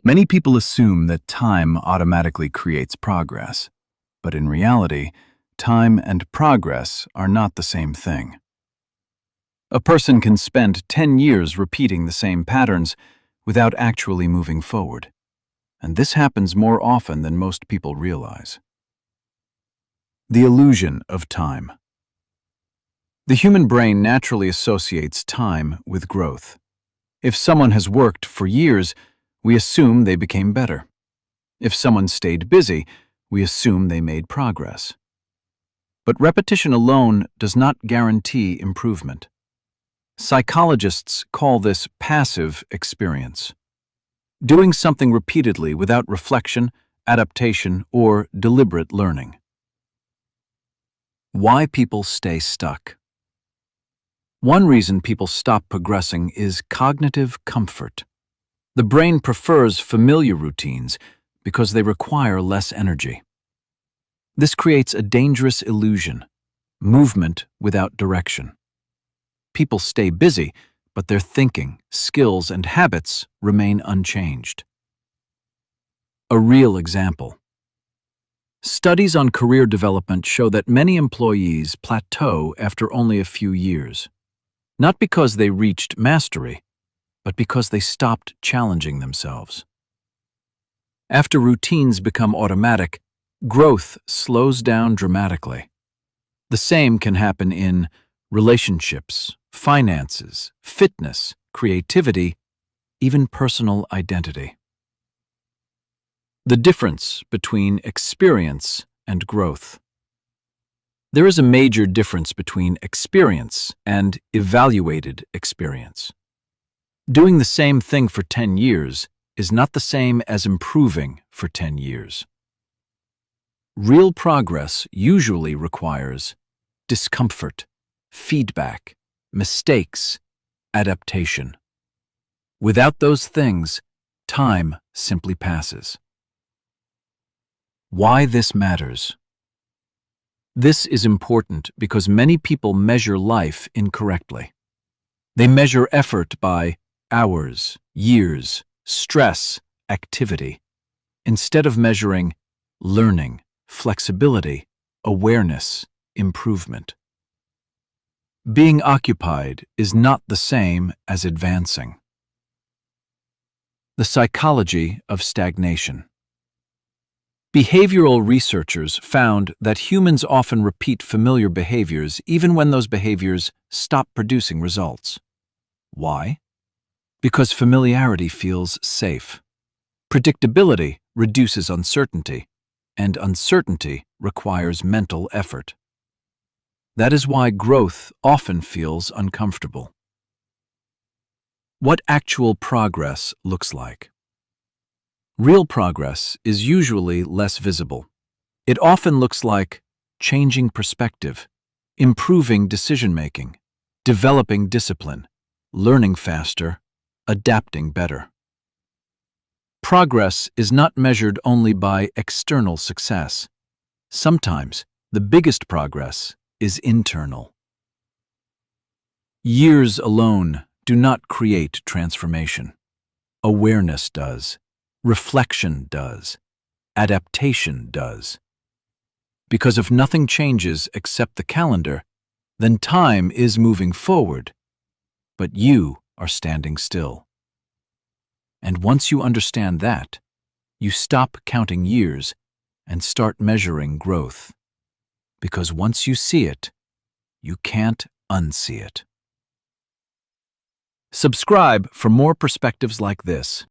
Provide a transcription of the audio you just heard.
Many people assume that time automatically creates progress, but in reality, time and progress are not the same thing. A person can spend 10 years repeating the same patterns without actually moving forward, and this happens more often than most people realize. The illusion of time. The human brain naturally associates time with growth. If someone has worked for years, we assume they became better. If someone stayed busy, we assume they made progress. But repetition alone does not guarantee improvement. Psychologists call this passive experience. Doing something repeatedly without reflection, adaptation, or deliberate learning. Why people stay stuck. One reason people stop progressing is cognitive comfort. The brain prefers familiar routines because they require less energy. This creates a dangerous illusion, movement without direction. People stay busy, but their thinking, skills, and habits remain unchanged. A real example. Studies on career development show that many employees plateau after only a few years, not because they reached mastery, but because they stopped challenging themselves. After routines become automatic, growth slows down dramatically. The same can happen in relationships, finances, fitness, creativity, even personal identity. The difference between experience and growth. There is a major difference between experience and evaluated experience. Doing the same thing for 10 years is not the same as improving for 10 years. Real progress usually requires discomfort, feedback, mistakes, adaptation. Without those things, time simply passes. Why this matters? This is important because many people measure life incorrectly. They measure effort by hours, years, stress, activity, instead of measuring learning, flexibility, awareness, improvement. Being occupied is not the same as advancing. The psychology of stagnation. Behavioral researchers found that humans often repeat familiar behaviors even when those behaviors stop producing results. Why? Because familiarity feels safe. Predictability reduces uncertainty, and uncertainty requires mental effort. That is why growth often feels uncomfortable. What actual progress looks like. Real progress is usually less visible. It often looks like changing perspective, improving decision-making, developing discipline, learning faster, adapting better. Progress is not measured only by external success. Sometimes the biggest progress is internal. Years alone do not create transformation. Awareness does. Reflection does. Adaptation does. Because if nothing changes except the calendar, then time is moving forward, but you are standing still. And once you understand that, you stop counting years and start measuring growth. Because once you see it, you can't unsee it. Subscribe for more perspectives like this.